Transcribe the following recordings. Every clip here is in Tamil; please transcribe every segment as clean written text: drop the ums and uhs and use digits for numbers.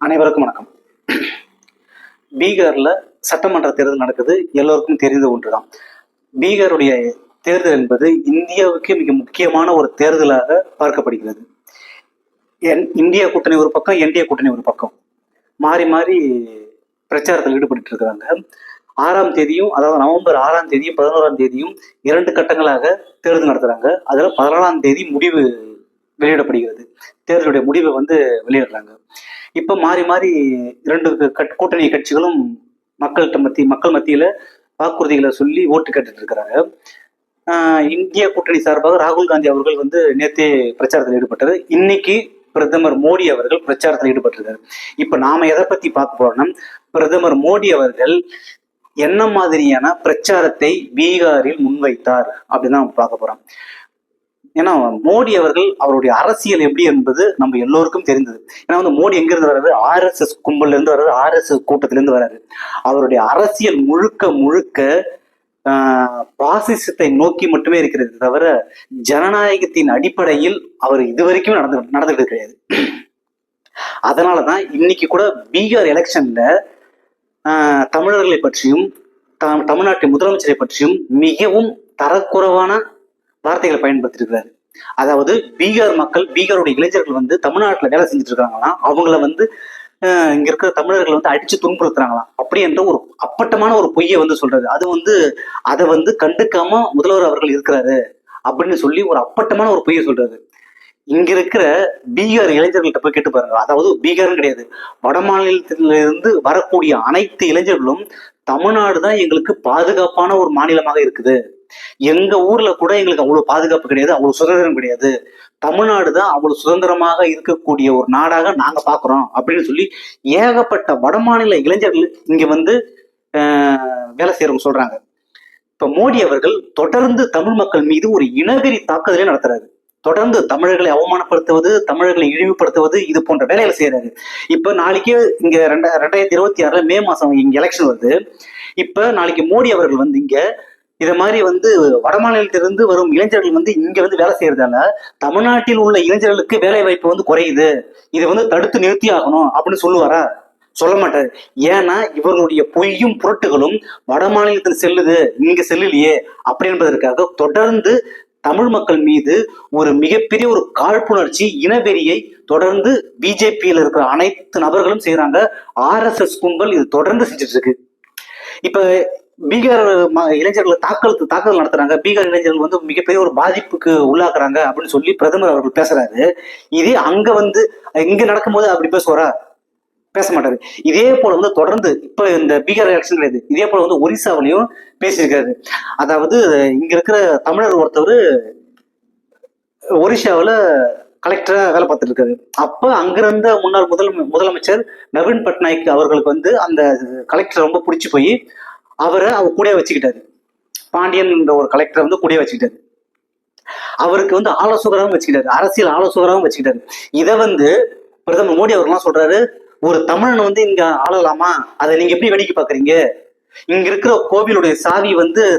அனைவருக்கும் வணக்கம். பீகார்ல சட்டமன்ற தேர்தல் நடக்குது, எல்லோருக்கும் தெரிந்த ஒன்றுதான். பீகாருடைய தேர்தல் என்பது இந்தியாவுக்கு மிக முக்கியமான ஒரு தேர்தலாக பார்க்கப்படுகிறது. இந்தியா கூட்டணி ஒரு பக்கம், என்டிஏ கூட்டணி ஒரு பக்கம் மாறி மாறி பிரச்சாரத்தில் ஈடுபட்டு இருக்கிறாங்க. 6ஆம் தேதியும், அதாவது நவம்பர் 6ஆம் தேதியும் 11ஆம் தேதியும் 2 கட்டங்களாக தேர்தல் நடத்துறாங்க. அதுல 14ஆம் தேதி முடிவு வெளியிடப்படுகிறது. தேர்தலுடைய முடிவை வெளியிடுறாங்க. இப்ப மாறி மாறி 2 கூட்டணி கட்சிகளும் மக்கள் மத்தியில வாக்குறுதிகளை சொல்லி ஓட்டு கேட்டுட்டு இருக்கிறாங்க. இந்திய கூட்டணி சார்பாக ராகுல் காந்தி அவர்கள் நேத்தே பிரச்சாரத்தில் ஈடுபட்டாரு. இன்னைக்கு பிரதமர் மோடி அவர்கள் பிரச்சாரத்தில் ஈடுபட்டிருக்காரு. இப்ப நாம எதை பத்தி பார்க்க போறோம்னா, பிரதமர் மோடி அவர்கள் என்ன மாதிரியான பிரச்சாரத்தை பீகாரில் முன்வைத்தார் அப்படின்னு நம்ம பார்க்க போறோம். ஏன்னா மோடி அவர்கள் அவருடைய அரசியல் எப்படி என்பது நம்ம எல்லோருக்கும் தெரிந்தது. ஏன்னா மோடி எங்கிருந்து வர்றாரு? RSS கும்பல்ல இருந்து வர்றாரு, RSS கூட்டத்திலிருந்து வர்றாரு. அவருடைய அரசியல் முழுக்க முழுக்க பாசிசத்தை நோக்கி மட்டுமே இருக்கிறது தவிர ஜனநாயகத்தின் அடிப்படையில் அவர் இதுவரைக்கும் நடந்துகிட்டு கிடையாது. அதனாலதான் இன்னைக்கு கூட பீகார் எலெக்ஷன்ல தமிழர்களை பற்றியும் தமிழ்நாட்டின் முதலமைச்சரை பற்றியும் மிகவும் தரக்குறைவான வார்த்தைகளை பயன்படுத்திருக்கிறாரு. அதாவது பீகாருடைய இளைஞர்கள் தமிழ்நாட்டுல வேலை செஞ்சுட்டு இருக்காங்கன்னா அவங்கள இங்க இருக்கிற தமிழர்கள் அடிச்சு துன்புறுத்துறாங்களாம். அப்படி என்ற ஒரு அப்பட்டமான ஒரு பொய்யை சொல்றாரு. அதை கண்டுக்காம முதல்வர் அவர்கள் இருக்கிறாரு அப்படின்னு சொல்லி ஒரு அப்பட்டமான ஒரு பொய்யை சொல்றாரு. இங்க இருக்கிற பீகார் இளைஞர்கள்ட்ட போய் கேட்டு பாருங்க. அதாவது பீகார்னு கிடையாது, வட மாநிலத்திலிருந்து வரக்கூடிய அனைத்து இளைஞர்களும் தமிழ்நாடு தான் எங்களுக்கு பாதுகாப்பான ஒரு மாநிலமாக இருக்குது, எங்க ஊர்ல கூட எங்களுக்கு அவ்வளவு பாதுகாப்பு கிடையாது, அவ்வளவு சுதந்திரம் கிடையாது, தமிழ்நாடு தான் அவ்வளவு சுதந்திரமாக இருக்கக்கூடிய ஒரு நாடாக நாங்க பாக்குறோம் அப்படின்னு சொல்லி ஏகப்பட்ட வடமாநில இளைஞர்கள் இங்க வேலை செய்யறவங்க சொல்றாங்க. இப்ப மோடி அவர்கள் தொடர்ந்து தமிழ் மக்கள் மீது ஒரு இனவெறி தாக்குதலே நடத்துறாரு. தொடர்ந்து தமிழர்களை அவமானப்படுத்துவது, தமிழர்களை இழிவுபடுத்துவது, இது போன்ற வேலைகளை செய்யறாரு. இப்ப நாளைக்கு இங்க 2026 மே மாசம் இங்க எலெக்ஷன் வருது. இப்ப நாளைக்கு மோடி அவர்கள் இங்க இத மாதிரி வடமாநிலத்திலிருந்து வரும் இளைஞர்கள் இங்க வேலை செய்யறதால தமிழ்நாட்டில் உள்ள இளைஞர்களுக்கு வேலை வாய்ப்பு குறையுது, இதை தடுத்து நிறுத்தி ஆகணும் அப்படின்னு சொல்லுவாரா? சொல்ல மாட்டாரு. ஏன்னா இவர்களுடைய பொய்யும் புரட்டுகளும் வட மாநிலத்தில் செல்லுது, இங்க செல்லுலையே அப்படி என்பதற்காக தொடர்ந்து தமிழ் மக்கள் மீது ஒரு மிகப்பெரிய ஒரு காழ்ப்புணர்ச்சி, இனவெறியை தொடர்ந்து பிஜேபியில் இருக்கிற அனைத்து நபர்களும் செய்யறாங்க. RSS கும்பல் இது தொடர்ந்து செஞ்சுட்டு இருக்கு. இப்ப பீகார் இளைஞர்கள் தாக்குதல் நடத்துறாங்க, பீகார் இளைஞர்கள் மிகப்பெரிய ஒரு பாதிப்புக்கு உள்ளாக்குறாங்க அப்படின்னு சொல்லி பிரதமர் அவர்கள் பேசுறாரு. இதே அங்க இங்க நடக்கும்போது அப்படி பேசுவாரா? பேச மாட்டாரு. இதே போல தொடர்ந்து இப்ப இந்த பீகார் எலெக்ஷன் கிடையாது, இதே போல ஒரிசாவிலையும் பேசியிருக்காரு. அதாவது இங்க இருக்கிற தமிழர் ஒருத்தவர் ஒரிசாவில கலெக்டரா வேலை பார்த்துட்டு இருக்காரு. அப்ப அங்கிருந்த முன்னாள் முதலமைச்சர் நவீன் பட்நாயக் அவர்களுக்கு அந்த கலெக்டர் ரொம்ப பிடிச்சி போய் அவரை கூட வச்சுக்கிட்டாரு. பாண்டியன் என்ற ஒரு கலெக்டரை கூட வச்சுக்கிட்டாரு. அவருக்கு ஆலோசகராகவும் வச்சுக்கிட்டாரு, அரசியல் ஆலோசகராகவும் வச்சுக்கிட்டாரு. இதை பிரதமர் மோடி அவர்கள்லாம் சொல்றாரு, ஒரு தமிழன் இங்க ஆளலாமா, அதை நீங்க எப்படி வேடிக்கை பாக்குறீங்க? இங்க இருக்கிற கோவிலுடைய சாவி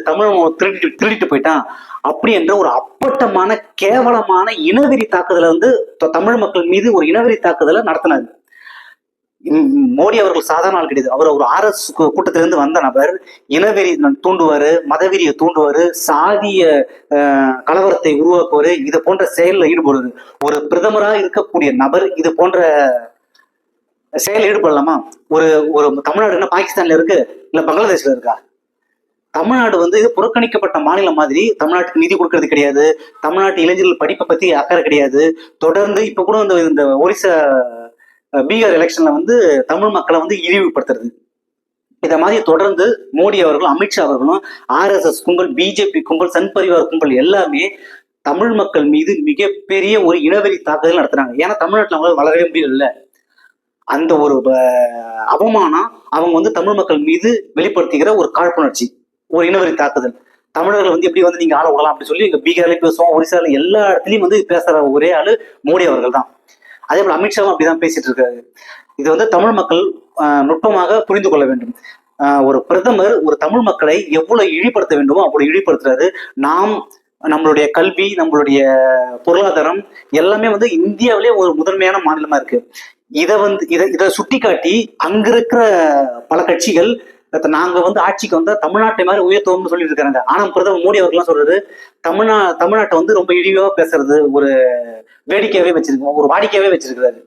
தமிழன் திருடிட்டு போயிட்டான் அப்படி என்ற ஒரு அப்பட்டமான கேவலமான இனவெறி தாக்குதலை தமிழ் மக்கள் மீது ஒரு இனவெறி தாக்குதலை நடத்தினாரு. மோடி அவர்கள் சாதாரண ஆள் கிடையாது. அவர் ஒரு RS கூட்டத்திலிருந்து வந்த நபர். இனவெறி தூண்டுவாரு, மதவெறியை தூண்டுவாரு, சாதிய கலவரத்தை உருவாக்குவாரு, இது போன்ற செயலில் ஈடுபடுவது. ஒரு பிரதமரா இருக்கக்கூடிய நபர் இது போன்ற செயல் ஈடுபடலாமா? ஒரு தமிழ்நாடு என்ன பாகிஸ்தான்ல இருக்கு, இல்ல பங்களாதேஷ்ல இருக்கா? தமிழ்நாடு இது புறக்கணிக்கப்பட்ட மாநிலம் மாதிரி தமிழ்நாட்டுக்கு நிதி கொடுக்கறது கிடையாது, தமிழ்நாட்டு இளைஞர்கள் படிப்பை பத்தி அக்கறை கிடையாது. தொடர்ந்து இப்ப கூட இந்த ஒரிசா பீகார் எலெக்ஷன்ல தமிழ் மக்களை இழிவுபடுத்துறது. இத மாதிரி தொடர்ந்து மோடி அவர்களும் அமித்ஷா அவர்களும் RSS கும்பல், பிஜேபி கும்பல், சன் பரிவார் கும்பல் எல்லாமே தமிழ் மக்கள் மீது மிகப்பெரிய ஒரு இனவெறி தாக்குதல் நடத்துறாங்க. ஏன்னா தமிழ்நாட்டில் அவங்களால வளரவே முடியல. அந்த ஒரு அவமானம் அவங்க தமிழ் மக்கள் மீது வெளிப்படுத்துகிற ஒரு காழ்ப்புணர்ச்சி, ஒரு இனவெறி தாக்குதல். தமிழர்கள் எப்படி நீங்க ஆள விடலாம் அப்படின்னு சொல்லி இங்க பீகார்லயும் பேசுவோம், ஒரிசால எல்லா இடத்துலயும் பேசுற ஒரே ஆளு மோடி அவர்கள் தான். அதே போல அமித்ஷாவும் அப்படிதான் பேசிட்டு இருக்காரு. இது தமிழ் மக்கள் நுட்பமாக புரிந்து கொள்ள வேண்டும். ஒரு பிரதமர் ஒரு தமிழ் மக்களை எவ்வளவு இழிப்படுத்த வேண்டுமோ அவ்வளவு இழிப்படுத்துறாரு. நம்மளுடைய கல்வி, நம்மளுடைய பொருளாதாரம் எல்லாமே இந்தியாவிலே ஒரு முதன்மையான மாநிலமா இருக்கு. இதை சுட்டி காட்டி அங்க இருக்கிற பல கட்சிகள் நாங்க ஆட்சிக்கு வந்தா தமிழ்நாட்டை மாதிரி உயர்த்துவோம்னு சொல்லிட்டு இருக்காங்க. ஆனா பிரதமர் மோடி அவர்கள்லாம் சொல்றது தமிழ்நாட்டை ரொம்ப இழிவா பேசுறது ஒரு வேடிக்கையாவே வச்சிருக்கோம், ஒரு வாடிக்கையாவே வச்சிருக்கிறாரு.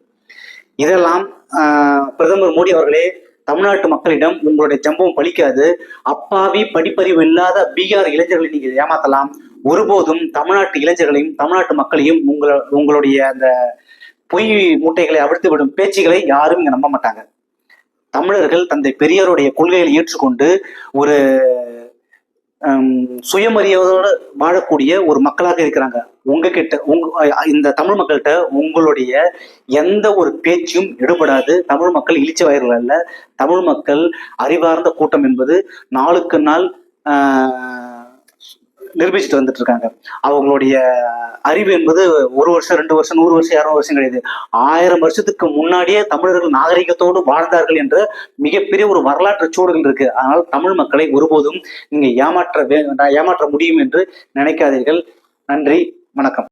இதெல்லாம் பிரதமர் மோடி அவர்களே, தமிழ்நாட்டு மக்களிடம் உங்களுடைய ஜம்பம் பலிக்காது. அப்பாவி படிப்பறிவு இல்லாத பீகார் இளைஞர்களை நீங்க ஏமாத்தலாம். ஒருபோதும் தமிழ்நாட்டு இளைஞர்களையும் தமிழ்நாட்டு மக்களையும் உங்களுடைய அந்த பொய் மூட்டைகளை அவிழ்த்து விடும் பேச்சுகளை யாரும் இங்க நம்ப மாட்டாங்க. தமிழர்கள் தந்தை பெரியாருடைய கொள்கைகளை ஏற்றுக்கொண்டு ஒரு சுயமரியாதையோடு வாழக்கூடிய ஒரு மக்களாக இருக்கிறாங்க. உங்ககிட்ட இந்த தமிழ் மக்கள்கிட்ட உங்களுடைய எந்த ஒரு பேச்சும் எடுபடாது. தமிழ் மக்கள் இழிச்சவாயர்கள் அல்ல. தமிழ் மக்கள் அறிவார்ந்த கூட்டம் என்பது நாளுக்கு நாள் நிரூபிச்சுட்டு வந்துட்டு இருக்காங்க. அவங்களுடைய அறிவு என்பது 1 வருஷம் 2 வருஷம் 100 வருஷம் 200 வருஷம் கிடையாது. 1000 வருஷத்துக்கு முன்னாடியே தமிழர்கள் நாகரிகத்தோடு வாழ்ந்தார்கள் என்ற மிகப்பெரிய ஒரு வரலாற்று சூழல் இருக்கு. அதனால் தமிழ் மக்களை ஒருபோதும் நீங்க ஏமாற்ற முடியும் என்று நினைக்காதீர்கள். நன்றி, வணக்கம்.